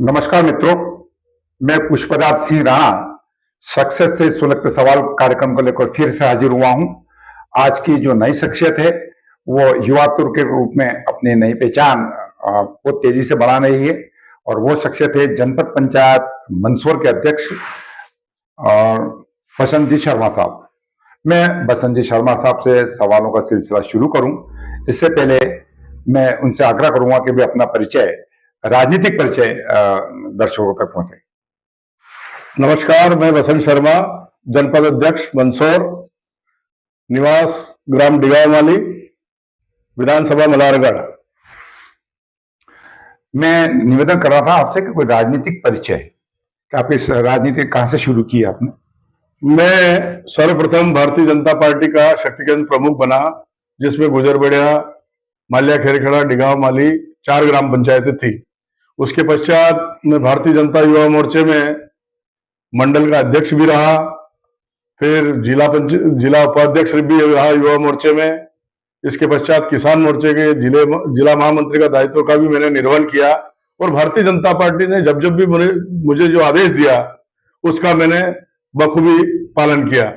नमस्कार मित्रों, मैं पुष्पराज सिंह राणा सक्सेस से सुलगते सवाल कार्यक्रम को लेकर फिर से हाजिर हुआ हूं। आज की जो नई शख्सियत है वो युवा तुर्क के रूप में अपनी नई पहचान वो तेजी से बढ़ा रही है और वो शख्सियत है जनपद पंचायत मंदसौर के अध्यक्ष बसंत जी शर्मा साहब। मैं बसंत जी शर्मा साहब से सवालों का सिलसिला शुरू करूं इससे पहले मैं उनसे आग्रह करूंगा कि वे अपना परिचय, राजनीतिक परिचय दर्शकों तक पहुंचे। नमस्कार, मैं बसंत शर्मा, जनपद अध्यक्ष मंदसौर, निवास ग्राम डिगावमाली, विधानसभा मल्हारगढ़। मैं निवेदन कर रहा था आपसे कि कोई राजनीतिक परिचय, कि आप इस राजनीति कहां से शुरू की आपने? मैं सर्वप्रथम भारतीय जनता पार्टी का शक्ति केंद्र प्रमुख बना, जिसमें गुजरबेड़िया, माल्या खेरखेड़ा, डिगावमाली 4 ग्राम पंचायतें थी। उसके पश्चात मैं भारतीय जनता युवा मोर्चे में मंडल का अध्यक्ष भी रहा, फिर जिला उपाध्यक्ष भी रहा युवा मोर्चे में। इसके पश्चात किसान मोर्चे के जिला महामंत्री का दायित्व का भी मैंने निर्वहन किया और भारतीय जनता पार्टी ने जब जब भी मुझे जो आदेश दिया उसका मैंने बखूबी पालन किया।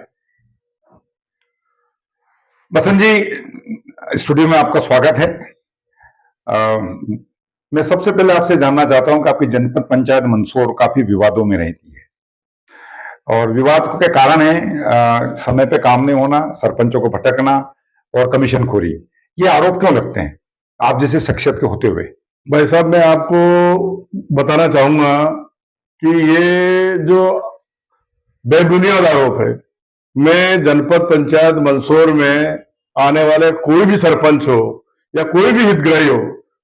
बसंत जी, स्टूडियो में आपका स्वागत है। मैं सबसे पहले आपसे जानना चाहता हूं कि आपकी जनपद पंचायत मंदसौर काफी विवादों में रहती है और विवाद के कारण है समय पे काम नहीं होना, सरपंचों को भटकना और कमीशनखोरी। ये आरोप क्यों लगते हैं आप जैसे शख्सियत के होते हुए? भाई साहब, मैं आपको बताना चाहूंगा कि ये जो बेबुनियाद आरोप है, मैं जनपद पंचायत मंदसौर में आने वाले कोई भी सरपंच हो या कोई भी हितग्राही हो,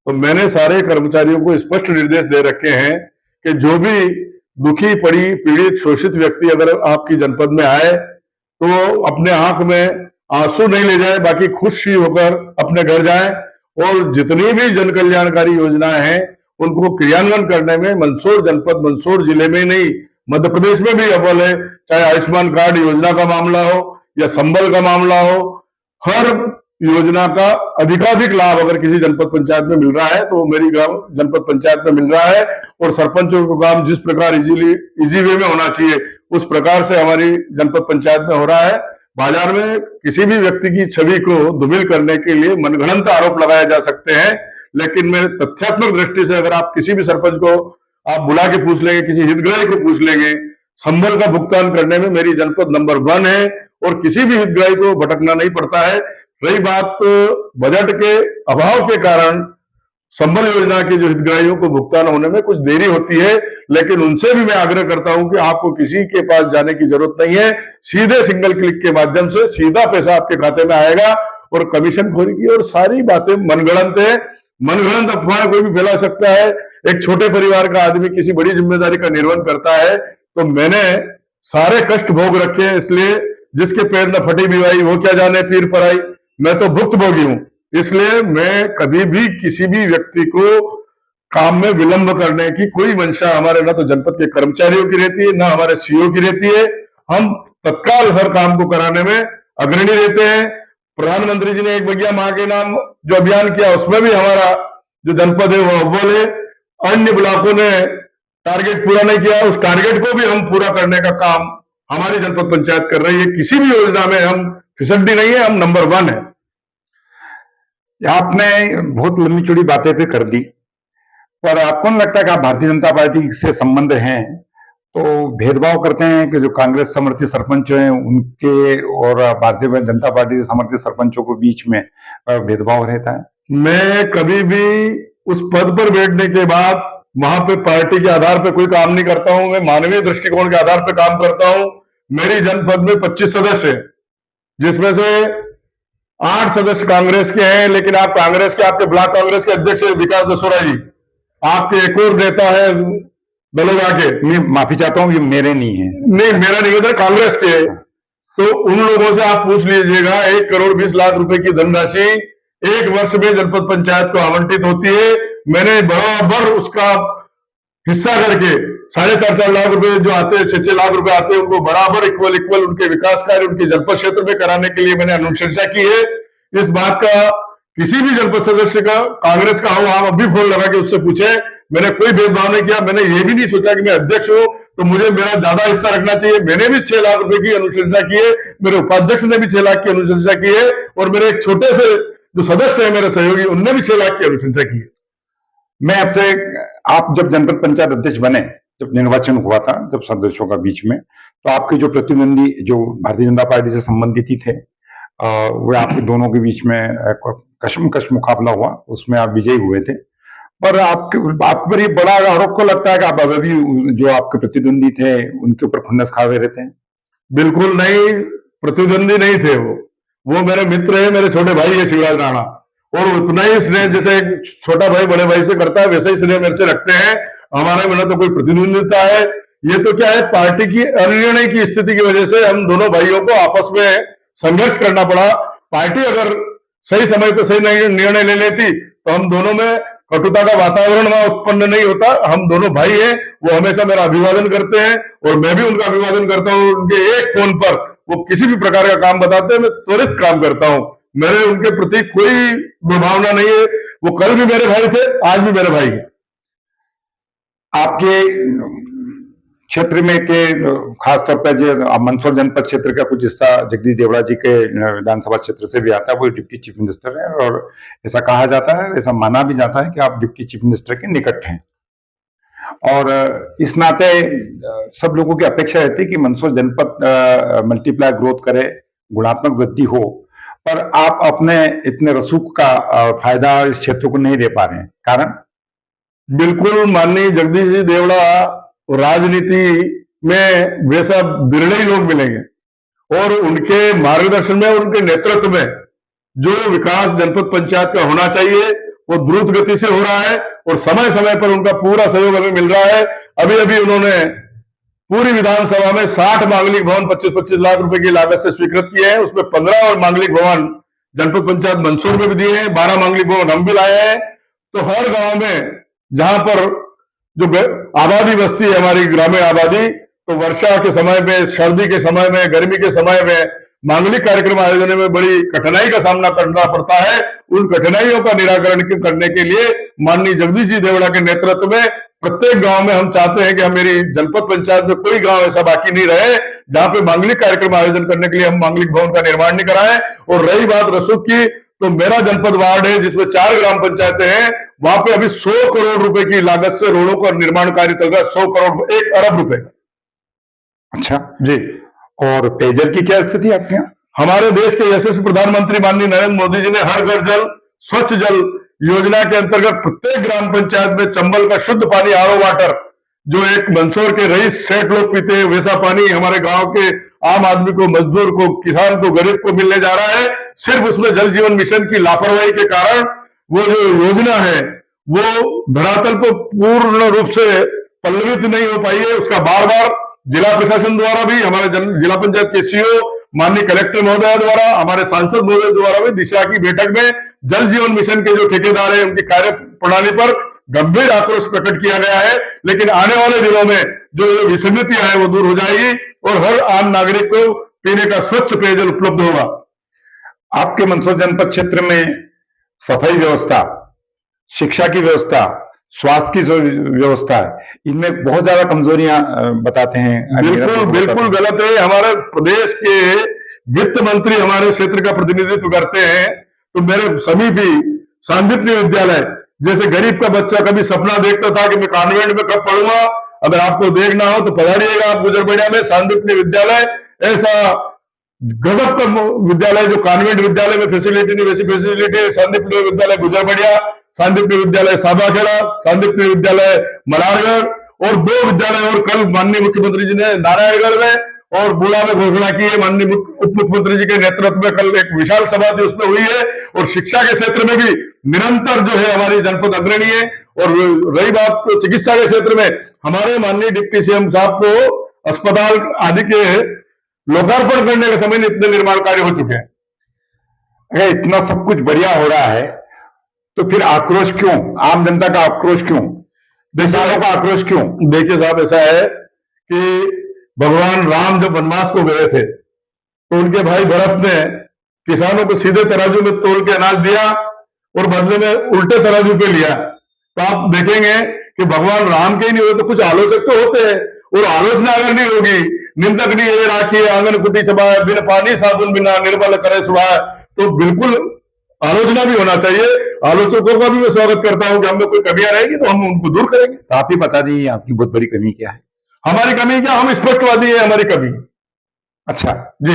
तो मैंने सारे कर्मचारियों को स्पष्ट निर्देश दे रखे हैं कि जो भी दुखी पीड़ित शोषित व्यक्ति अगर आपकी जनपद में आए तो अपने आंख में आंसू नहीं ले जाए, बाकी खुशी होकर अपने घर जाए और जितनी भी जन कल्याणकारी योजनाएं हैं उनको क्रियान्वयन करने में मंदसौर जनपद, मंदसौर जिले में नहीं मध्य प्रदेश में भी अव्वल है। चाहे आयुष्मान कार्ड योजना का मामला हो या संबल का मामला हो, हर योजना का अधिकाधिक लाभ अगर किसी जनपद पंचायत में मिल रहा है तो मेरी जनपद पंचायत में मिल रहा है और सरपंचों का काम जिस प्रकार इजी वे में होना चाहिए उस प्रकार से हमारी जनपद पंचायत में हो रहा है। बाजार में किसी भी व्यक्ति की छवि को धूमिल करने के लिए मनगढ़ंत आरोप लगाए जा सकते हैं, लेकिन मैं तथ्यात्मक दृष्टि से अगर आप किसी भी सरपंच को आप बुला के पूछ लेंगे, किसी हितग्राही को पूछ लेंगे, संबल का भुगतान करने में मेरी जनपद नंबर 1 है और किसी भी हितग्राही को भटकना नहीं पड़ता है। रही बात बजट के अभाव के कारण संबल योजना के जो हितग्राहियों को भुगतान होने में कुछ देरी होती है, लेकिन उनसे भी मैं आग्रह करता हूं कि आपको किसी के पास जाने की जरूरत नहीं है, सीधे सिंगल क्लिक के माध्यम से सीधा पैसा आपके खाते में आएगा। और कमीशनखोरी की और सारी बातें मनगढ़ंत है, मनगढ़ंत अफवाह कोई भी फैला सकता है। एक छोटे परिवार का आदमी किसी बड़ी जिम्मेदारी का निर्वहन करता है, तो मैंने सारे कष्ट भोग रखे हैं, इसलिए जिसके पैर न फटी बिवाई वो क्या जाने पीर पराई, मैं तो भुक्तभोगी हूं। इसलिए मैं कभी भी किसी भी व्यक्ति को काम में विलंब करने की कोई मंशा हमारे ना तो जनपद के कर्मचारियों की रहती है, ना हमारे सीईओ की रहती है। हम तत्काल हर काम को कराने में अग्रणी रहते हैं। प्रधानमंत्री जी ने एक बगिया मां के नाम जो अभियान किया उसमें भी हमारा जो जनपद है वो अव्वल है। अन्य ब्लॉकों ने टारगेट पूरा नहीं किया, उस टारगेट को भी हम पूरा करने का काम हमारी जनपद पंचायत कर रही है। किसी भी योजना में हम फिसड्डी नहीं है, हम नंबर 1 है। आपने बहुत लंबी चौड़ी बातें तो कर दी, पर आपको नहीं लगता कि आप भारतीय जनता पार्टी से संबंध हैं तो भेदभाव करते हैं कि जो कांग्रेस समर्थित सरपंच हैं उनके और भारतीय जनता पार्टी से समर्थित सरपंचों के बीच में भेदभाव रहता है? मैं कभी भी उस पद पर बैठने के बाद वहां पे पार्टी के आधार पर कोई काम नहीं करता हूं, मैं मानवीय दृष्टिकोण के आधार पर काम करता हूं। मेरी जनपद में 25 सदस्य है, जिसमें से 8 सदस्य कांग्रेस के हैं, लेकिन आप कांग्रेस के, आपके ब्लॉक कांग्रेस के अध्यक्ष विकास दसोरा जी, आपके एक और नेता है दलोगा के, मैं माफी चाहता हूं, ये मेरे नहीं है। नहीं, मेरा नहीं होता, कांग्रेस के। तो उन लोगों से आप पूछ लीजिएगा, 1 करोड़ 20 लाख रुपए की धनराशि 1 वर्ष में जनपद पंचायत को आवंटित होती है। मैंने बराबर उसका हिस्सा करके 4.5 लाख रुपए जो आते हैं, 6 लाख रुपए आते हैं, उनको बराबर इक्वल उनके विकास कार्य उनके जनपद क्षेत्र में कराने के लिए मैंने अनुशंसा की है। इस बात का किसी भी जनपद सदस्य का, कांग्रेस का हो, आप अभी फोन लगा के उससे पूछे, मैंने कोई भेदभाव नहीं किया। मैंने ये भी नहीं सोचा कि मैं अध्यक्ष हूं तो मुझे मेरा ज्यादा हिस्सा रखना चाहिए। मैंने भी 6 लाख रुपए की अनुशंसा की है, मेरे उपाध्यक्ष ने भी 6 लाख की अनुशंसा की है, और मेरे एक छोटे से जो सदस्य है मेरे सहयोगी, उनने भी 6 लाख की अनुशंसा की है। मैं आपसे, आप जब जनपद पंचायत अध्यक्ष बने, जब निर्वाचन हुआ था, जब सदस्यों का बीच में, तो आपके जो प्रतिद्वंदी जो भारतीय जनता पार्टी से संबंधित ही थे, वे आपके दोनों के बीच में एक कशमकश मुकाबला हुआ, उसमें आप विजयी हुए थे। पर आपके आप पर ये बड़ा आरोप को लगता है कि आप अभी जो आपके प्रतिद्वंदी थे उनके ऊपर खुन्नस खावे रहते हैं? बिल्कुल नहीं, प्रतिद्वंदी नहीं थे वो मेरे मित्र है, मेरे छोटे भाई है शिवराज राणा, और उतना ही स्नेह जैसे एक छोटा भाई बड़े भाई से करता है वैसे ही स्नेह मेरे से रखते हैं। हमारे में ना तो कोई प्रतिद्वंदिता है, ये तो क्या है, पार्टी की अनिर्णय की स्थिति की वजह से हम दोनों भाइयों को आपस में संघर्ष करना पड़ा। पार्टी अगर सही समय पर सही निर्णय ले लेती तो हम दोनों में कटुता का वातावरण वहां उत्पन्न नहीं होता। हम दोनों भाई हैं, वो हमेशा मेरा अभिवादन करते हैं और मैं भी उनका अभिवादन करता हूं। उनके एक फोन पर वो किसी भी प्रकार का काम बताते हैं, मैं त्वरित काम करता हूं। मेरे उनके प्रति कोई दुर्भावना नहीं है। वो कल भी मेरे भाई थे, आज भी मेरे भाई हैं। आपके क्षेत्र में के खासतौर पर जो मंदसौर जनपद क्षेत्र का कुछ हिस्सा जगदीश देवड़ा जी के विधानसभा क्षेत्र से भी आता है, वो डिप्टी चीफ मिनिस्टर है, और ऐसा कहा जाता है, ऐसा माना भी जाता है कि आप डिप्टी चीफ मिनिस्टर के निकट हैं। और इस नाते सब लोगों की अपेक्षा रहती है कि मंदसौर जनपद मल्टीप्लाई ग्रोथ करे, गुणात्मक वृद्धि हो, पर आप अपने इतने रसूख का फायदा इस क्षेत्र को नहीं दे पा रहे हैं। कारण? बिल्कुल माननीय जगदीश जी देवड़ा राजनीति में वैसा बिरले ही लोग मिलेंगे, और उनके मार्गदर्शन में और उनके नेतृत्व में जो विकास जनपद पंचायत का होना चाहिए वो द्रुत गति से हो रहा है, और समय समय पर उनका पूरा सहयोग हमें मिल रहा है। अभी अभी उन्होंने पूरी विधानसभा में 60 मांगलिक भवन 25-25 लाख रुपए की लागत से स्वीकृत किए हैं। उसमें 15 और मांगलिक भवन जनपद पंचायत मंदसौर में भी दिए हैं, 12 मांगलिक भवन हम भी लाए हैं। तो हर गांव में जहां पर जो आबादी बस्ती है, हमारी ग्रामीण आबादी, तो वर्षा के समय में, सर्दी के समय में, गर्मी के समय में मांगलिक कार्यक्रम आयोजन में बड़ी कठिनाई का सामना करना पड़ता है। उन कठिनाइयों का निराकरण करने के लिए माननीय जगदीश जी देवड़ा के नेतृत्व में प्रत्येक गांव में हम चाहते हैं कि मेरी जनपद पंचायत में कोई गांव ऐसा बाकी नहीं रहे जहां पे मांगलिक कार्यक्रम आयोजन करने के लिए हम मांगलिक भवन का निर्माण नहीं कराएं। और रही बात रसूख की, तो मेरा जनपद वार्ड है जिसमें 4 ग्राम पंचायतें हैं, वहां पे अभी 100 करोड़ रुपए की लागत से रोडों का निर्माण कार्य चल रहा है। 100 करोड़, 1 अरब रुपए का। अच्छा जी। और पेयजल की क्या स्थिति है आपके यहाँ? हमारे देश के यशस्वी प्रधानमंत्री माननीय नरेंद्र मोदी जी ने हर घर जल, स्वच्छ जल योजना के अंतर्गत प्रत्येक ग्राम पंचायत में चंबल का शुद्ध पानी, आरओ वाटर, जो एक मंदसौर के रईस 60 लोग पीते हैं, वैसा पानी हमारे गांव के आम आदमी को, मजदूर को, किसान को, गरीब को मिलने जा रहा है। सिर्फ उसमें जल जीवन मिशन की लापरवाही के कारण वो जो योजना है वो धरातल पर पूर्ण रूप से पल्लवित नहीं हो पाई है। उसका बार बार जिला प्रशासन द्वारा भी, हमारे जिला पंचायत के सीओ, माननीय कलेक्टर महोदय द्वारा, हमारे सांसद महोदय द्वारा भी दिशा की बैठक में जल जीवन मिशन के जो ठेकेदार हैं उनकी कार्य प्रणाली पर गंभीर आक्रोश प्रकट किया गया है। लेकिन आने वाले दिनों में जो विसंगतियां हैं वो दूर हो जाएगी और हर आम नागरिक को पीने का स्वच्छ पेयजल उपलब्ध होगा। आपके मंदसौर जनपद क्षेत्र में सफाई व्यवस्था, शिक्षा की व्यवस्था, स्वास्थ्य की व्यवस्था, इनमें बहुत ज्यादा कमजोरियां बताते हैं। बिल्कुल बिल्कुल गलत है। हमारे प्रदेश के वित्त मंत्री हमारे क्षेत्र का प्रतिनिधित्व करते हैं, तो मेरे समीपी सांदीपनी विद्यालय, जैसे गरीब का बच्चा कभी सपना देखता था कि मैं कॉन्वेंट में कब पढ़ूंगा, अगर आपको देखना हो तो पधारिएगा आप गुजरबेड़िया में। सांदीपनी विद्यालय ऐसा गजब का विद्यालय, जो कॉन्वेंट विद्यालय में फैसिलिटी नहीं वैसी फैसिलिटी। सांदीपनी विद्यालय गुजरबेड़िया, सांदीपनी विद्यालय साबाखेड़ा, सांदीपनी विद्यालय मलारगढ़, और 2 विद्यालय और कल माननीय मुख्यमंत्री जी ने नारायणगढ़ में और बुला में घोषणा की है। माननीय उप मुख्यमंत्री जी के नेतृत्व में कल एक विशाल सभा थी, उसमें हुई है। और शिक्षा के क्षेत्र में भी निरंतर जो है हमारी जनपद अग्रणी है। और रही बात तो चिकित्सा के क्षेत्र में, हमारे माननीय डिप्टी सीएम साहब को अस्पताल आदि के लोकार्पण करने के समय इतने निर्माण कार्य हो चुके हैं। अगर इतना सब कुछ बढ़िया हो रहा है तो फिर आक्रोश क्यों? आम जनता का आक्रोश क्यों? किसानों का आक्रोश क्यों? देखिए साहब, ऐसा है कि भगवान राम जब वनवास को गए थे तो उनके भाई भरत ने किसानों को सीधे तराजू में तोल के अनाज दिया और बदले में उल्टे तराजू पे लिया। तो आप देखेंगे कि भगवान राम के ही नहीं होते तो कुछ आलोचक तो होते हैं, और आलोचना अगर नहीं होगी, निंदक नहीं ये राखी आंगन कुटी चबाए, बिन पानी साबुन बिना निर्मल करे सुभाए, तो बिल्कुल आलोचना भी होना चाहिए। आलोचकों का भी मैं स्वागत करता हूं कि हमें कोई कमियां रहेगी तो हम उनको दूर करेंगे। तो आप ही बता दीजिए आपकी बहुत बड़ी कमी क्या है? हमारी कमी क्या, हम स्पष्टवादी है, हमारी कमी। अच्छा जी,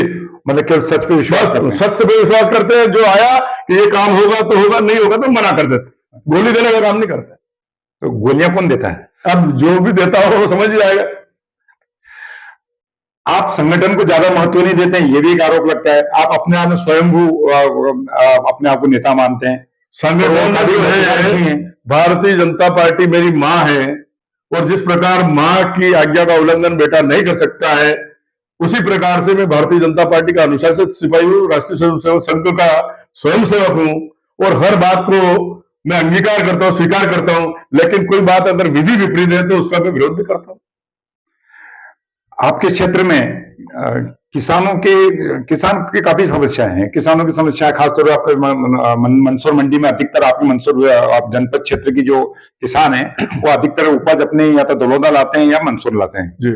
मतलब केवल सच पे विश्वास करते हैं। सत्य पे विश्वास करते हैं, जो आया कि ये काम होगा तो होगा, नहीं होगा तो मना कर देते, गोली देने का काम नहीं करते। तो गोलियां कौन देता है? अब जो भी देता हो वो समझ ही आएगा। आप संगठन को ज्यादा महत्व नहीं देते हैं, ये भी एक आरोप लगता है। आप अपने आप में स्वयंभू अपने आप को नेता मानते हैं। संगठन जो है, भारतीय जनता पार्टी मेरी माँ है, और जिस प्रकार माँ की आज्ञा का उल्लंघन बेटा नहीं कर सकता है, उसी प्रकार से मैं भारतीय जनता पार्टी का अनुशासित सिपाही हूँ, राष्ट्रीय स्वयंसेवक संघ का स्वयंसेवक हूँ, और हर बात को मैं अंगीकार करता हूँ, स्वीकार करता हूँ, लेकिन कोई बात अगर विधि विपरीत है तो उसका मैं विरोध भी करता हूँ। आपके क्षेत्र में किसान की काफी समस्याएं हैं। किसानों की समस्याएं खासतौर पर आपके मंदसौर मंडी में अधिकतर, आपकी मंदसौर आप जनपद क्षेत्र की जो किसान है वो अधिकतर उपज अपने या तो दलोदा लाते हैं या मंदसौर लाते हैं जी।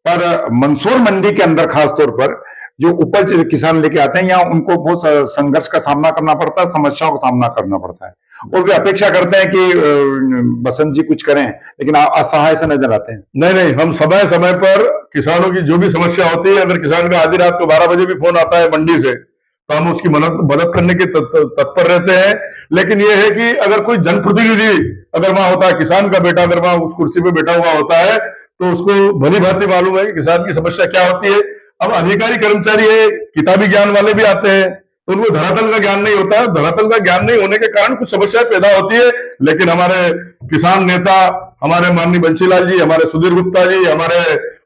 पर मंदसौर मंडी के अंदर खासतौर पर जो उपज किसान लेके आते हैं, यहाँ उनको बहुत संघर्ष का सामना करना पड़ता है, समस्याओं का सामना करना पड़ता है, और वे अपेक्षा करते हैं कि बसंत जी कुछ करें, लेकिन असहाय से नजर आते हैं। नहीं, हम समय समय पर किसानों की जो भी समस्या होती है, अगर किसान का आधी रात को 12 बजे भी फोन आता है मंडी से, तो हम उसकी मदद करने के तत्पर रहते हैं। लेकिन यह है कि अगर कोई जनप्रतिनिधि अगर वहां होता है, किसान का बेटा अगर वहां उस कुर्सी पे बैठा हुआ होता है, तो उसको भली भांति मालूम है कि किसान की समस्या क्या होती है। अब अधिकारी कर्मचारी है, किताबी ज्ञान वाले भी आते हैं, तो उनको धरातल का ज्ञान नहीं होता है। धरातल का ज्ञान नहीं होने के कारण कुछ समस्याएं पैदा होती है, लेकिन हमारे किसान नेता, हमारे माननीय बंशीलाल जी, हमारे सुधीर गुप्ता जी, हमारे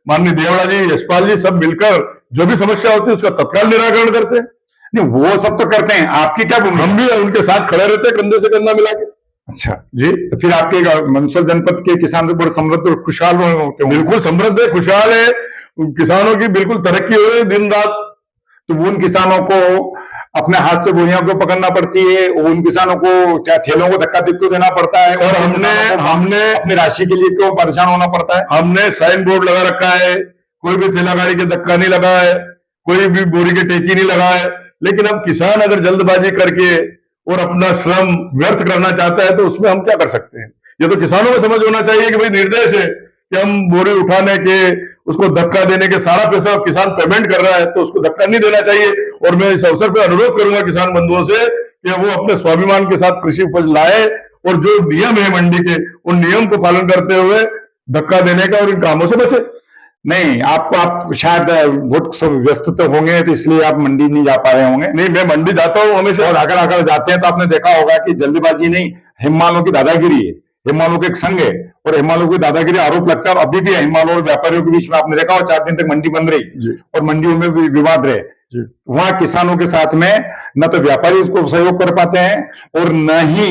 माननीय देवड़ा जी, यशपाल जी, सब मिलकर जो भी समस्या होती है उसका तत्काल निराकरण करते हैं। नहीं, वो सब तो करते हैं, आपकी क्या भूमिका? हम भी उनके साथ खड़े रहते हैं, कंधे से कंधा मिला के। अच्छा जी, तो फिर आपके मंदसौर जनपद के किसान तो बड़े समृद्ध और खुशहाल होते हैं। बिल्कुल समृद्ध है, खुशहाल है, किसानों की बिल्कुल तरक्की हो रही है दिन रात। तो उन किसानों को अपने हाथ से बोरियों को पकड़ना पड़ती है, उन किसानों को क्या ठेलों को धक्का क्यों देना पड़ता है? और हमने अपनी राशि के लिए क्यों परेशान होना पड़ता है? हमने साइन बोर्ड लगा रखा है, कोई भी ठेला गाड़ी के धक्का नहीं लगा है, कोई भी बोरी के टेकी नहीं लगा है। लेकिन अब किसान अगर जल्दबाजी करके और अपना श्रम व्यर्थ करना चाहता है तो उसमें हम क्या कर सकते हैं? ये तो किसानों को समझ होना चाहिए कि भाई निर्देश है कि हम बोरी उठाने के, उसको धक्का देने के सारा पैसा किसान पेमेंट कर रहा है, तो उसको धक्का नहीं देना चाहिए। और मैं इस अवसर पर अनुरोध करूंगा किसान बंधुओं से कि वो अपने स्वाभिमान के साथ कृषि उपज लाए, और जो नियम है मंडी के, उन नियम को पालन करते हुए धक्का देने का और इन कामों से बचे। नहीं, आप शायद बहुत सब व्यस्त तो होंगे, तो इसलिए आप मंडी नहीं जा पा रहे होंगे। नहीं, मैं मंडी जाता हूँ हमेशा, और अगर जाते हैं तो आपने देखा होगा कि जल्दबाजी नहीं, हिमालयों की दादागिरी है। हिमालयों के एक संघ है और हिमालयों की दादागिरी आरोप लगता है, और अभी भी हिमालयों और व्यापारियों के बीच में आपने देखा हो 4 दिन तक मंडी बंद रही और मंडियों में भी विवाद रहे। वहां किसानों के साथ में न तो व्यापारी उसको सहयोग कर पाते हैं और न ही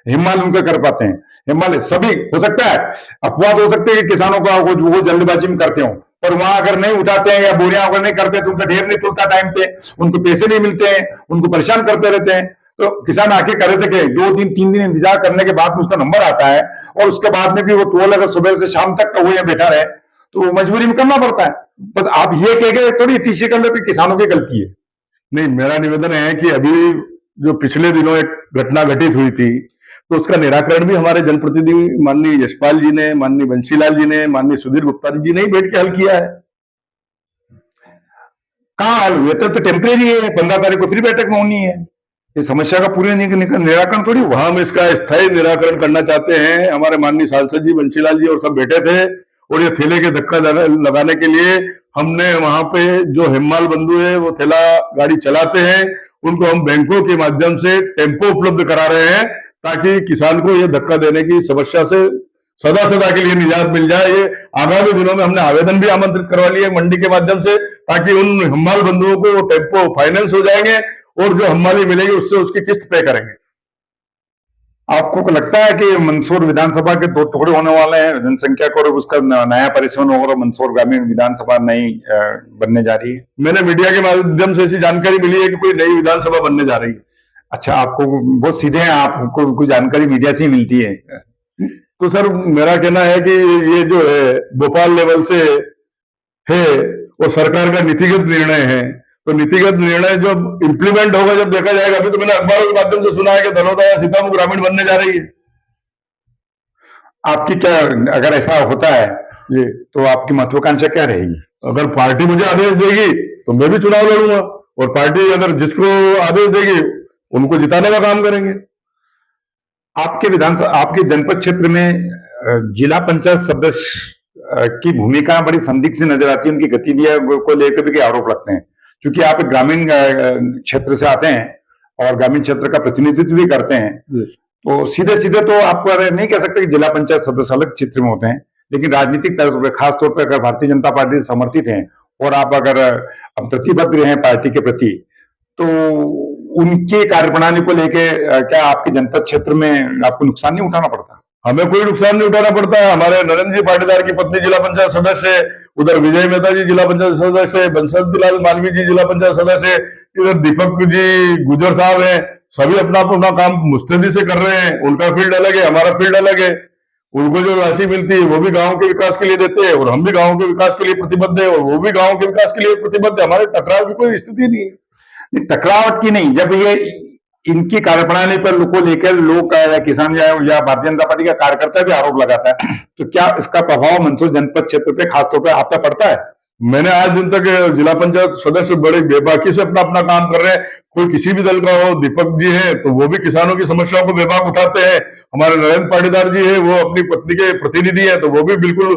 हिमालय उनका कर पाते हैं। हिमालय सभी हो सकता है, अपवाद हो सकते हैं कि किसानों का वो जल्दबाजी में करते हो, पर वहां अगर नहीं उठाते हैं या बोरियां अगर नहीं करते तो उनका ढेर नहीं खुलता टाइम पे, उनको पैसे नहीं मिलते हैं, उनको परेशान करते रहते हैं। तो किसान आके कर रहे थे कि 2 दिन 3 दिन इंतजार करने के बाद उसका नंबर आता है, और उसके बाद में भी वो टोल अगर सुबह से शाम तक का वो यहाँ बैठा रहे तो वो मजबूरी में करना पड़ता है। बस आप ये कह के थोड़ी तीसरी कर लेते किसानों की गलती है। नहीं, मेरा निवेदन है कि अभी जो पिछले दिनों एक घटना घटित हुई थी, तो उसका निराकरण भी हमारे जनप्रतिनिधि माननीय यशपाल जी ने, माननीय बंशीलाल जी ने, माननीय सुधीर गुप्ता जी ने ही बैठ के हल किया है। कहाँ हल हुए? तो टेम्परेरी है, 15 तारीख को फिर बैठक में होनी है। ये समस्या का पूरे निराकरण थोड़ी हुआ। हम इसका स्थायी निराकरण करना चाहते हैं। हमारे माननीय सांसद जी बंशीलाल जी और सब बैठे थे, और ये थैले के धक्का लगाने के लिए हमने वहां पे जो हिमाल बंधु है वो थैला गाड़ी चलाते हैं, उनको हम बैंकों के माध्यम से टेम्पो उपलब्ध करा रहे हैं, ताकि किसान को ये धक्का देने की समस्या से सदा सदा के लिए निजात मिल जाए। ये आगामी दिनों में हमने आवेदन भी आमंत्रित करवा लिए मंडी के माध्यम से, ताकि उन हिमाल बंधुओं को टेम्पो फाइनेंस हो जाएंगे और जो हमारी मिलेगी उससे उसकी किस्त पे करेंगे। आपको लगता है कि मंदसौर विधानसभा के 2 टुकड़े होने वाले हैं जनसंख्या को, और उसका नया परिसमन होगा, मंदसौर ग्रामीण विधानसभा नई बनने जा रही है? मैंने मीडिया के माध्यम से ऐसी जानकारी मिली है कि कोई नई विधानसभा बनने जा रही है। अच्छा, आपको बहुत सीधे हैं, आपको कोई जानकारी मीडिया से ही मिलती है? तो सर मेरा कहना है कि ये जो है भोपाल लेवल से है और सरकार का नीतिगत निर्णय है, तो नीतिगत निर्णय जब इम्प्लीमेंट होगा, जब देखा जाएगा। अभी तो मैंने अखबारों के माध्यम से सुना है कि धनौदा या सीतापुर ग्रामीण बनने जा रही है। आपकी क्या, अगर ऐसा होता है जी, तो आपकी महत्वाकांक्षा क्या रहेगी? अगर पार्टी मुझे आदेश देगी तो मैं भी चुनाव लड़ूंगा, और पार्टी अगर जिसको आदेश देगी उनको जिताने का काम करेंगे। आपके विधानसभा, आपके जनपद क्षेत्र में जिला पंचायत सदस्य की भूमिका बड़ी संदिग्ध सी नजर आती है, उनकी गतिविधियों को लेकर भी आरोप लगते हैं। क्योंकि आप एक ग्रामीण क्षेत्र से आते हैं और ग्रामीण क्षेत्र का प्रतिनिधित्व भी करते हैं, तो सीधे सीधे तो आप नहीं कह सकते कि जिला पंचायत सदस्य अलग क्षेत्र में होते हैं, लेकिन राजनीतिक तौर पर, खासतौर पर अगर भारतीय जनता पार्टी से समर्थित हैं और आप अगर प्रतिबद्ध रहे पार्टी के प्रति, तो उनकी कार्यप्रणाली को लेके क्या आपके जनपद क्षेत्र में आपको नुकसान नहीं उठाना पड़ता? हमें कोई नुकसान नहीं उठाना पड़ता है। हमारे नरेंद्र जी पाटीदार की पत्नी जिला पंचायत सदस्य है, उधर विजय मेहता जी जिला पंचायत सदस्य है, बंसत लाल मालवीय जी जिला पंचायत सदस्य है, इधर दीपक जी गुजर साहब हैं। सभी अपना अपना काम मुस्तैदी से कर रहे हैं। उनका फील्ड अलग है, हमारा फील्ड अलग है। उनको जो राशि मिलती है वो भी गांव के विकास के लिए देते हैं, और हम भी गांव के विकास के लिए प्रतिबद्ध है, और वो भी गांव के विकास के लिए प्रतिबद्ध है। हमारे टकराव की कोई स्थिति नहीं है। टकरावट की नहीं, जब ये इनकी कार्यप्रणाली पर को लेकर लोग, किसान या भारतीय जनता पार्टी का कार्यकर्ता भी आरोप लगाता है, तो क्या इसका प्रभाव मंदसौर जनपद क्षेत्र पे खासतौर पर आप पे पड़ता है? मैंने आज दिन तक जिला पंचायत सदस्य बड़े बेबाकी से अपना अपना काम कर रहे हैं। कोई किसी भी दल का हो, दीपक जी हैं तो वो भी किसानों की समस्याओं को बेबाक उठाते हैं। हमारे नरेंद्र पाटीदार जी है, वो अपनी पत्नी के प्रतिनिधि हैं, तो वो भी बिल्कुल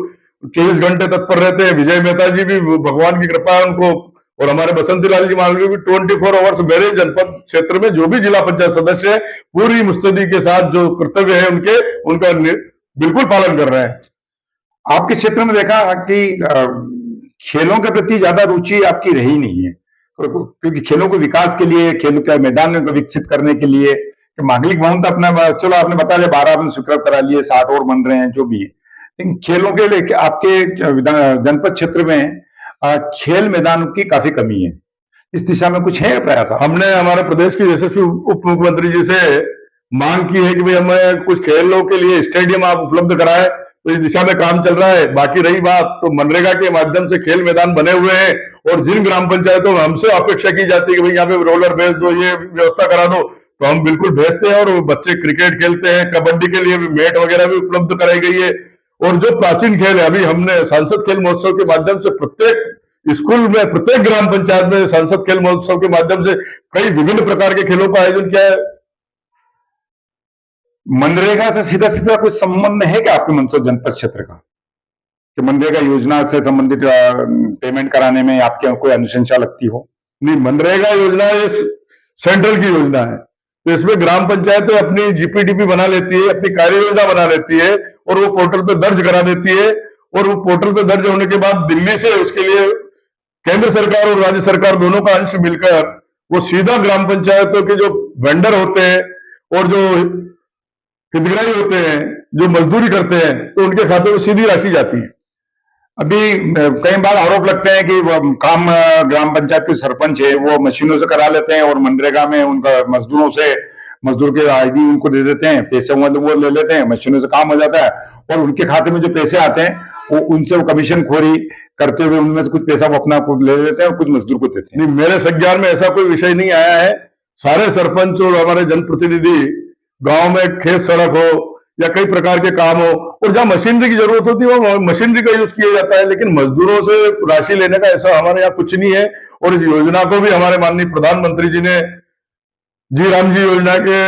24 घंटे तत्पर रहते हैं। विजय मेहता जी भी, भगवान की कृपा है उनको, और हमारे बसंती लाल जी मालवीय भी 24 आवर्स मेरे जनपद क्षेत्र में जो भी जिला पंचायत सदस्य है पूरी मुस्तैदी के साथ जो कर्तव्य है उनका बिल्कुल पालन कर रहे हैं। आपके क्षेत्र में देखा कि खेलों के प्रति ज्यादा रुचि आपकी रही नहीं है, क्योंकि खेलों को विकास के लिए, खेल के मैदान को विकसित करने के लिए मांगलिक भवन तो अपना, चलो आपने बता दिया 12 आपने स्वीकृत करा लिए, 60 और बन रहे हैं जो भी है, लेकिन खेलों के लिए आपके जनपद क्षेत्र में खेल मैदानों की काफी कमी है। इस दिशा में कुछ है प्रयास? हमने हमारे प्रदेश के यशस्वी उप मुख्यमंत्री जी से मांग की है कि भाई हमें कुछ खेलों के लिए स्टेडियम आप उपलब्ध कराएं, तो इस दिशा में काम चल रहा है। बाकी रही बात, तो मनरेगा के माध्यम से खेल मैदान बने हुए हैं, और जिन ग्राम पंचायतों में हमसे अपेक्षा की जाती है कि भाई यहाँ पे रोलर भेज दो, ये व्यवस्था करा दो, तो हम बिल्कुल भेजते हैं। और बच्चे क्रिकेट खेलते हैं, कबड्डी के लिए भी मैट वगैरह भी उपलब्ध कराई गई है। और जो प्राचीन खेल है, अभी हमने सांसद खेल महोत्सव के माध्यम से प्रत्येक स्कूल में, प्रत्येक ग्राम पंचायत में सांसद खेल महोत्सव के माध्यम से कई विभिन्न प्रकार के खेलों का आयोजन किया है। मनरेगा से सीधा सीधा कुछ संबंध है क्या आपके मंदसौर जनपद क्षेत्र का, कि मनरेगा योजना से संबंधित पेमेंट कराने में आपके कोई अनुशंसा लगती हो? नहीं, मनरेगा योजना ये सेंट्रल की योजना है, तो इसमें ग्राम पंचायत अपनी जीपीडीपी बना लेती है, अपनी कार्य योजना बना लेती है, और वो पोर्टल पे दर्ज करा देती है। और वो पोर्टल पे दर्ज होने के बाद दिल्ली से उसके लिए केंद्र सरकार और राज्य सरकार दोनों का अंश मिलकर वो सीधा ग्राम पंचायतों के जो वेंडर होते हैं और जो हितग्राही होते हैं, जो मजदूरी करते हैं, तो उनके खाते में सीधी राशि जाती है। अभी कई बार आरोप लगते हैं कि काम ग्राम पंचायत के सरपंच है वो मशीनों से करा लेते हैं, और मनरेगा में उनका मजदूरों से, मजदूर के आईडी उनको दे देते हैं, पैसे वो ले लेते हैं, मशीनों से काम हो जाता है, और उनके खाते में जो पैसे आते हैं वो उनसे वो कमीशन खोरी करते हुए उनमें से कुछ पैसा वो अपना खुद ले लेते हैं और कुछ मजदूर को देते हैं। नहीं, मेरे संज्ञान में ऐसा कोई विषय नहीं आया है। सारे सरपंच और हमारे जनप्रतिनिधि गांव में खेत सड़क हो या कई प्रकार के काम हो, और जहां मशीनरी की जरूरत होती है वहां मशीनरी का यूज किया जाता है, लेकिन मजदूरों से राशि लेने का ऐसा हमारे यहाँ कुछ नहीं है। और इस योजना को भी हमारे माननीय प्रधानमंत्री जी ने जी राम जी योजना के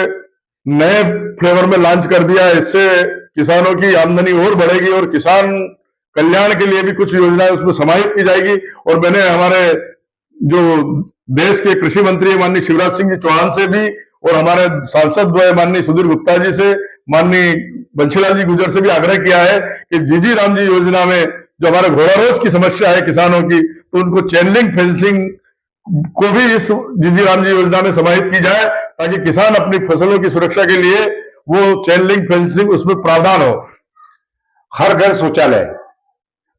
नए फ्लेवर में लॉन्च कर दिया है। इससे किसानों की आमदनी और बढ़ेगी और किसान कल्याण के लिए भी कुछ योजनाएं उसमें समाहित की जाएगी। और मैंने हमारे जो देश के कृषि मंत्री माननीय शिवराज सिंह जी चौहान से भी, और हमारे सांसद माननीय सुधीर गुप्ता जी से, माननीय बंशीलाल जी गुजर से भी आग्रह किया है कि जी राम जी योजना में जो हमारे घोड़ा रोज की समस्या है किसानों की, तो उनको चेन लिंक फेंसिंग को भी इस जी राम जी योजना में समाहित की जाए, ताकि किसान अपनी फसलों की सुरक्षा के लिए वो चेन लिंक फेंसिंग उसमें प्रावधान हो। हर घर शौचालय,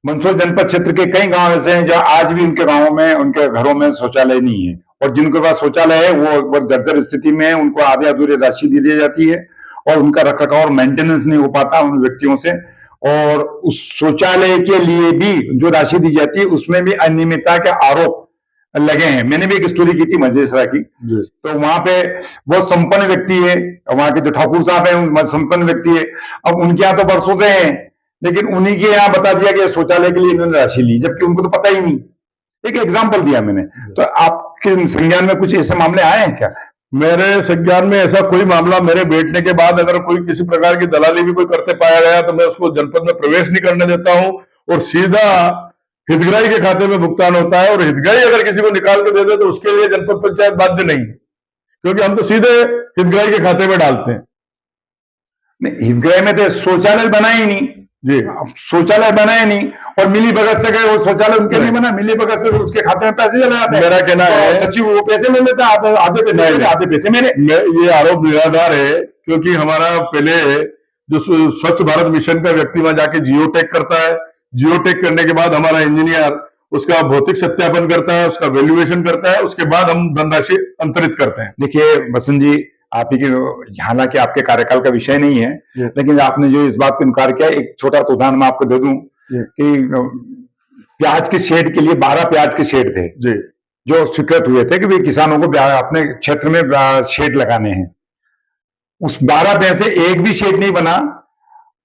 मंदसौर जनपद क्षेत्र के कई गांव ऐसे हैं जहां आज भी उनके गांवों में, उनके घरों में शौचालय नहीं है, और जिनके पास शौचालय है वो जर्जर स्थिति में है, उनको आधे अधूरे राशि दी जाती है, और उनका रखरखाव और मेंटेनेंस नहीं हो पाता उन व्यक्तियों से, और उस शौचालय के लिए भी जो राशि दी जाती है उसमें भी अनियमितता के आरोप लगे हैं। मैंने भी एक स्टोरी की थी मजेसरा की, तो वहां पे बहुत संपन्न व्यक्ति है, वहां के जो ठाकुर साहब है संपन्न व्यक्ति है, अब उनके यहाँ तो बरसों से हैं, लेकिन उन्हीं के यहाँ बता दिया कि शौचालय के लिए इन्होंने राशि ली, जबकि उनको तो पता ही नहीं। एक एग्जाम्पल दिया मैंने। तो आपके संज्ञान में कुछ ऐसे मामले आए हैं क्या? मेरे संज्ञान में ऐसा कोई मामला मेरे बैठने के बाद अगर कोई किसी प्रकार की दलाली भी कोई करते पाया गया तो मैं उसको जनपद में प्रवेश नहीं करने देता हूं, और सीधा हितग्राही के खाते में भुगतान होता है। और हितग्राही अगर किसी को निकाल के दे दे तो उसके लिए जनपद पंचायत बाध्य नहीं है, क्योंकि हम तो सीधे हितग्राही के खाते में डालते हैं। हितग्राही में तो शौचालय बना ही नहीं जी, शौचालय बना ही नहीं, और मिली भगत से गए वो शौचालय उनके नहीं बना, मिली भगत से उसके खाते में पैसे चले जाते हैं। मेरा कहना है सचिव वो पैसे ले लेता है, आधे पैसे मेरे। ये आरोप निराधार है, क्योंकि हमारा पहले जो स्वच्छ भारत मिशन का व्यक्ति वहां जाके जियो टैग करता है, जियो टैग करने के बाद हमारा इंजीनियर उसका भौतिक सत्यापन करता है, उसका वैल्यूएशन करता है, उसके बाद हम धनराशि अंतरित करते हैं। देखिए बसंत जी, आप ही की, हालांकि आपके कार्यकाल का विषय नहीं है, लेकिन आपने जो इस बात को इनकार किया, एक छोटा सा उदाहरण मैं आपको दे दूं कि प्याज के शेड के लिए 12 प्याज के शेड थे जी, जो स्वीकृत हुए थे कि वे किसानों को अपने क्षेत्र में शेड लगाने हैं। उस 12 में से एक भी शेड नहीं बना,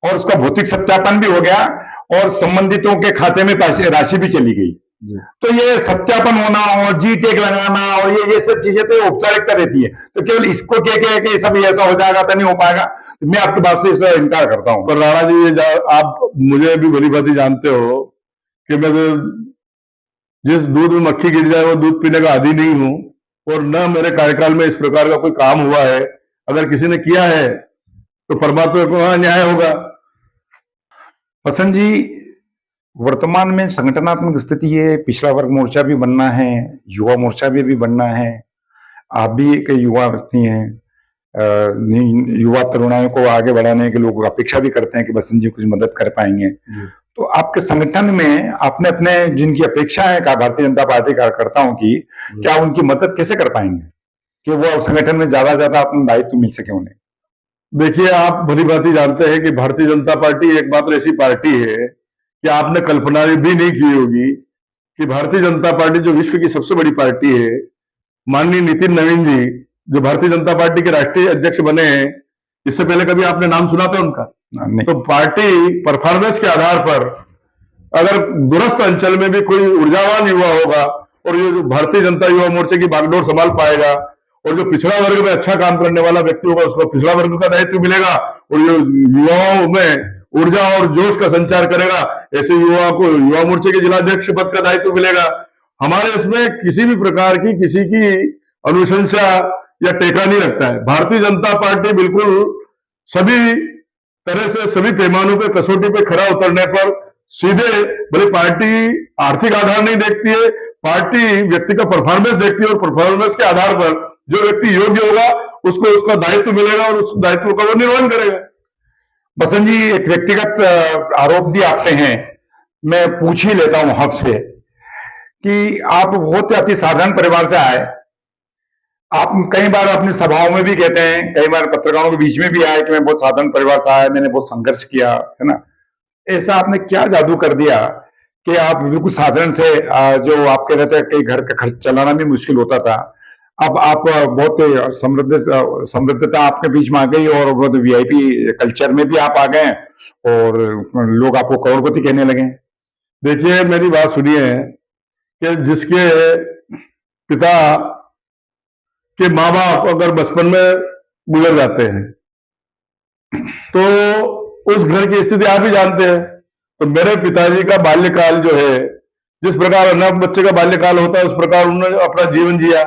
और उसका भौतिक सत्यापन भी हो गया, और संबंधितों के खाते में पैसे राशि भी चली गई। तो ये सत्यापन होना और जी टैग लगाना और ये सब चीजें तो औपचारिकता रहती है, तो केवल इसको कह के सब ऐसा हो जाएगा तो नहीं हो पाएगा। मैं आपकी बात से इसका इनकार करता हूं। पर राणा जी, ये आप मुझे भी भली भांति जानते हो कि मैं तो जिस दूध में मक्खी गिर जाए वो दूध पीने का आदी नहीं हूं, और न मेरे कार्यकाल में इस प्रकार का कोई काम हुआ है। अगर किसी ने किया है तो परमात्मा को वहां न्याय होगा। बसंत जी, वर्तमान में संगठनात्मक स्थिति है, पिछड़ा वर्ग मोर्चा भी बनना है, युवा मोर्चा भी बनना है। आप भी एक युवा व्यक्ति हैं, युवा तरुणाइयों को आगे बढ़ाने के लोग अपेक्षा भी करते हैं कि बसंत जी कुछ मदद कर पाएंगे। तो आपके संगठन में आपने अपने जिनकी अपेक्षा है भारतीय जनता पार्टी कार्यकर्ताओं की, क्या उनकी मदद कैसे कर पाएंगे कि वो संगठन में ज्यादा अपना दायित्व मिल सके उन्हें? देखिए, आप भली भांति जानते हैं कि भारतीय जनता पार्टी एकमात्र ऐसी पार्टी है कि आपने कल्पना भी नहीं की होगी कि भारतीय जनता पार्टी जो विश्व की सबसे बड़ी पार्टी है, माननीय नितिन नवीन जी जो भारतीय जनता पार्टी के राष्ट्रीय अध्यक्ष बने हैं, इससे पहले कभी आपने नाम सुना था उनका? नहीं। तो पार्टी परफॉर्मेंस के आधार पर अगर दूरस्थ अंचल में भी कोई ऊर्जावान युवा होगा और ये भारतीय जनता युवा मोर्चे की बागडोर संभाल पाएगा, और जो पिछड़ा वर्ग में अच्छा काम करने वाला व्यक्ति होगा उसको पिछड़ा वर्ग का दायित्व मिलेगा, और जो युवाओं में ऊर्जा और जोश का संचार करेगा ऐसे युवा को युवा मोर्चे के जिलाध्यक्ष पद का दायित्व मिलेगा। हमारे इसमें किसी भी प्रकार की किसी की अनुशंसा या टेका नहीं रखता है। भारतीय जनता पार्टी बिल्कुल सभी तरह से सभी पैमानों पे कसौटी पे खरा उतरने पर सीधे, भले पार्टी आर्थिक आधार नहीं देखती है, पार्टी व्यक्ति का परफॉर्मेंस देखती है, और परफॉर्मेंस के आधार पर जो व्यक्ति योग्य होगा उसको उसका दायित्व मिलेगा और उस दायित्व का वो निर्वहन करेगा। बसंत जी, एक व्यक्तिगत आरोप भी आपके हैं, मैं पूछ ही लेता हूं आपसे कि आप बहुत अति साधारण परिवार से आए। आप कई बार अपनी सभाओं में भी कहते हैं, कई बार पत्रकारों के बीच में भी आए कि मैं बहुत साधारण परिवार से आया, मैंने बहुत संघर्ष किया, है ना। ऐसा आपने क्या जादू कर दिया कि आप बिल्कुल साधारण से, जो आप कह रहे थे कई घर का खर्च चलाना भी मुश्किल होता था, अब आप बहुत समृद्धता आपके बीच में आ गई और बहुत वीआईपी कल्चर में भी आप आ गए और लोग आपको करोड़पति कहने लगे। देखिए, मेरी बात सुनिए कि जिसके पिता के माँ बाप अगर बचपन में गुजर जाते हैं तो उस घर की स्थिति आप ही जानते हैं। तो मेरे पिताजी का बाल्यकाल जो है, जिस प्रकार अनाथ बच्चे का बाल्यकाल होता है उस प्रकार उन्होंने अपना जीवन जिया,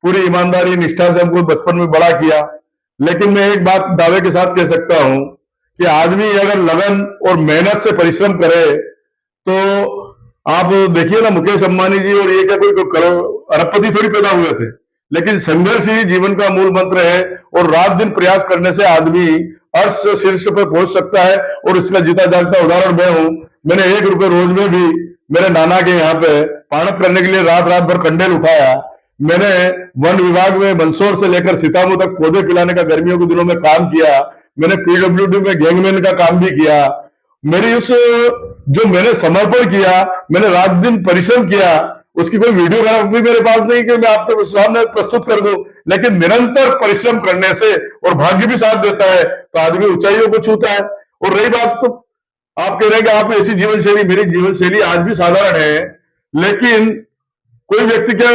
पूरी ईमानदारी निष्ठा से हमको बचपन में बड़ा किया। लेकिन मैं एक बात दावे के साथ कह सकता हूं कि आदमी अगर लगन और मेहनत से परिश्रम करे तो आप देखिए ना, मुकेश अंबानी जी और ये क्या कोई अरबपति थोड़ी पैदा हुए थे, लेकिन संघर्ष ही जीवन का मूल मंत्र है, और रात दिन प्रयास करने से आदमी अर्श से शीर्ष पर पहुंच सकता है। और इसका जीता जागता उदाहरण मैं हूं। मैंने 1 रुपए रोज में भी मेरे नाना के यहाँ पे पाणत करने के लिए रात रात भर कंडेल उठाया। मैंने वन विभाग में मंदसौर से लेकर सीतामऊ तक पौधे पिलाने का गर्मियों के दिनों में काम किया। मैंने पीडब्ल्यूडी में गैंगमैन का काम भी किया। मेरी उस जो मैंने समर्पण किया, मैंने रात दिन परिश्रम किया, उसकी कोई वीडियोग्राफ भी मेरे पास नहीं कि मैं आपके सामने प्रस्तुत कर दूं, लेकिन निरंतर परिश्रम करने से और भाग्य भी साथ देता है तो आदमी ऊंचाइयों को छूता है। और रही बात, तो आप कह रहे हैं कि आप ऐसी जीवन शैली, मेरी जीवन शैली आज भी साधारण है, लेकिन कोई व्यक्ति क्या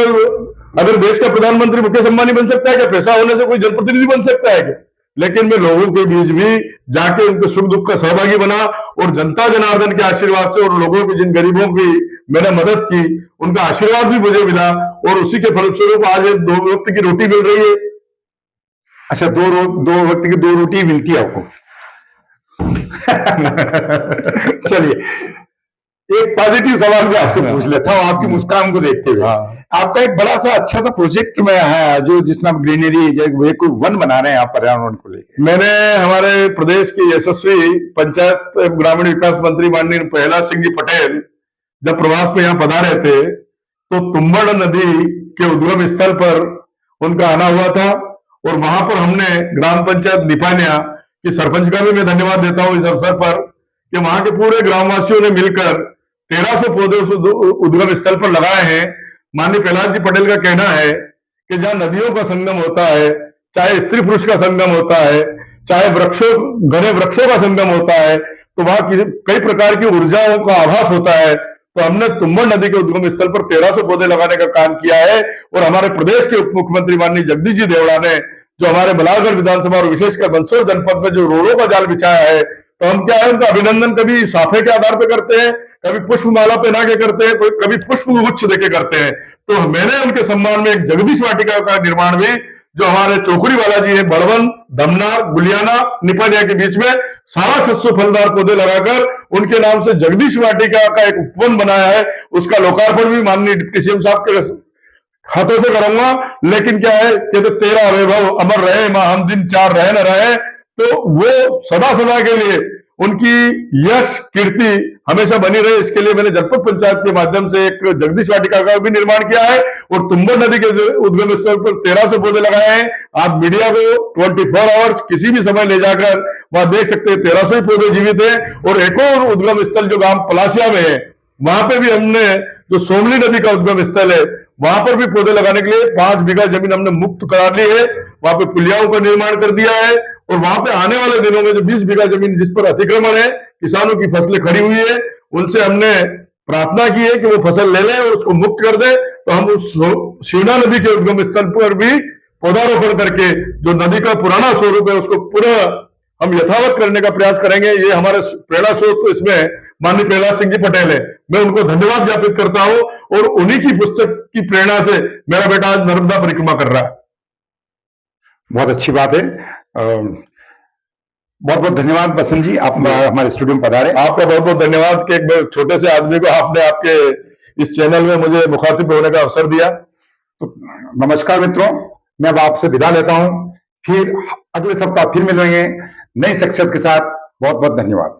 अगर देश का प्रधानमंत्री मुकेश अंबानी बन सकता है क्या? पैसा होने से कोई जनप्रतिनिधि बन सकता है क्या? लेकिन मैं लोगों के बीच भी जाके उनके सुख दुख का सहभागी बना और जनता जनार्दन के आशीर्वाद से और लोगों की जिन गरीबों की मैंने मदद की, उनका आशीर्वाद भी मुझे मिला और उसी के फलस्वरूप आज दो वक्त की रोटी मिल रही है। अच्छा, दो वक्त की 2 रोटी मिलती है आपको। चलिए, एक पॉजिटिव सवाल भी आपसे पूछ लेता हूँ आपकी मुस्कान को देखते हुए। आपका एक बड़ा सा अच्छा सा प्रोजेक्ट में है जो जिसमें आप ग्रीनरी एक वन बना रहे हैं आप पर्यावरण को लेकर। मैंने हमारे प्रदेश के यशस्वी पंचायत एवं ग्रामीण विकास मंत्री माननीय प्रहलाद सिंह जी पटेल जब प्रवास में यहाँ पधारे थे तो तुम्बड़ नदी के उद्गम स्थल पर उनका आना हुआ था और वहां पर हमने ग्राम पंचायत निपानिया की सरपंच का भी मैं धन्यवाद देता हूं इस अवसर पर कि वहां के पूरे ग्रामवासियों ने मिलकर 1300 पौधे उस उद्गम स्थल पर लगाए हैं। माननीय प्रहलाद जी पटेल का कहना है कि जहां नदियों का संगम होता है, चाहे स्त्री पुरुष का संगम होता है, चाहे घने वृक्षों का संगम होता है, तो वहां कई प्रकार की ऊर्जाओं का आभास होता है। तो हमने तुम्बड़ नदी के उद्गम स्थल पर 1300 पौधे लगाने का काम किया है और हमारे प्रदेश के उप मुख्यमंत्री माननीय जगदीश जी देवड़ा ने जो हमारे बलागढ़ विधानसभा और विशेषकर मंदसौर जनपद में जो रोडों का जाल बिछाया है, तो हम क्या है उनका अभिनंदन कभी साफे के आधार पर करते हैं, कभी पुष्पमाला पहना के करते हैं, कभी पुष्प गुच्छ देके करते हैं। तो मैंने उनके सम्मान में एक जगदीश वाटिका का निर्माण भी जो हमारे चौखड़ी वाला जी है बड़वन, धमनार, गुलियाना, निपानिया के बीच में 650 फलदार पौधे लगाकर उनके नाम से जगदीश वाटिका का एक उपवन बनाया है। उसका लोकार्पण भी माननीय डिप्टी सीएम साहब के हाथों से करूंगा। लेकिन क्या है कि तो 13 वैभव अमर रहे मां हम दिन 4 रहे न रहे, तो वो सदा सदा के लिए उनकी यश कीर्ति हमेशा बनी रहे, इसके लिए मैंने जनपद पंचायत के माध्यम से एक जगदीश वाटिका का भी निर्माण किया है और तुम्बड़ नदी के उद्गम स्थल पर 1300 पौधे लगाए हैं। आप मीडिया को 24 आवर्स किसी भी समय ले जाकर वहां देख सकते हैं 1300 ही पौधे जीवित हैं। और एक और उद्गम स्थल जो गांव पलासिया में है, वहां पे भी हमने जो सोमली नदी का उद्गम स्थल है, वहां पर भी पौधे लगाने के लिए 5 बीघा जमीन हमने मुक्त करा ली है। वहां पे पुलियाओं का निर्माण कर दिया है और वहां पे आने वाले दिनों में जो 20 बीघा जमीन जिस पर अतिक्रमण है, किसानों की फसलें खड़ी हुई है, उनसे हमने प्रार्थना की है कि वो फसल ले लें और उसको मुक्त कर दें। तो हम उस शिवना नदी के उद्गम स्थल पर भी पौधारोपण करके जो नदी का पुराना स्वरूप है उसको पूरा हम यथावत करने का प्रयास करेंगे। ये हमारे प्रेरणा स्रोत तो इसमें माननीय प्रहलाद सिंह जी पटेल है, मैं उनको धन्यवाद ज्ञापित करता हूं और उन्हीं की पुस्तक की प्रेरणा से मेरा बेटा आज नर्मदा परिक्रमा कर रहा है। बहुत अच्छी बात है। बहुत बहुत धन्यवाद बसंत जी, आप हमारे स्टूडियो में पधारे। आपका बहुत बहुत धन्यवाद कि एक छोटे से आदमी को आपने आपके इस चैनल में मुझे मुखातिब होने का अवसर दिया। तो नमस्कार मित्रों, मैं अब आपसे विदा लेता हूं, फिर अगले सप्ताह फिर मिलेंगे नई शख्सियत के साथ। बहुत बहुत धन्यवाद।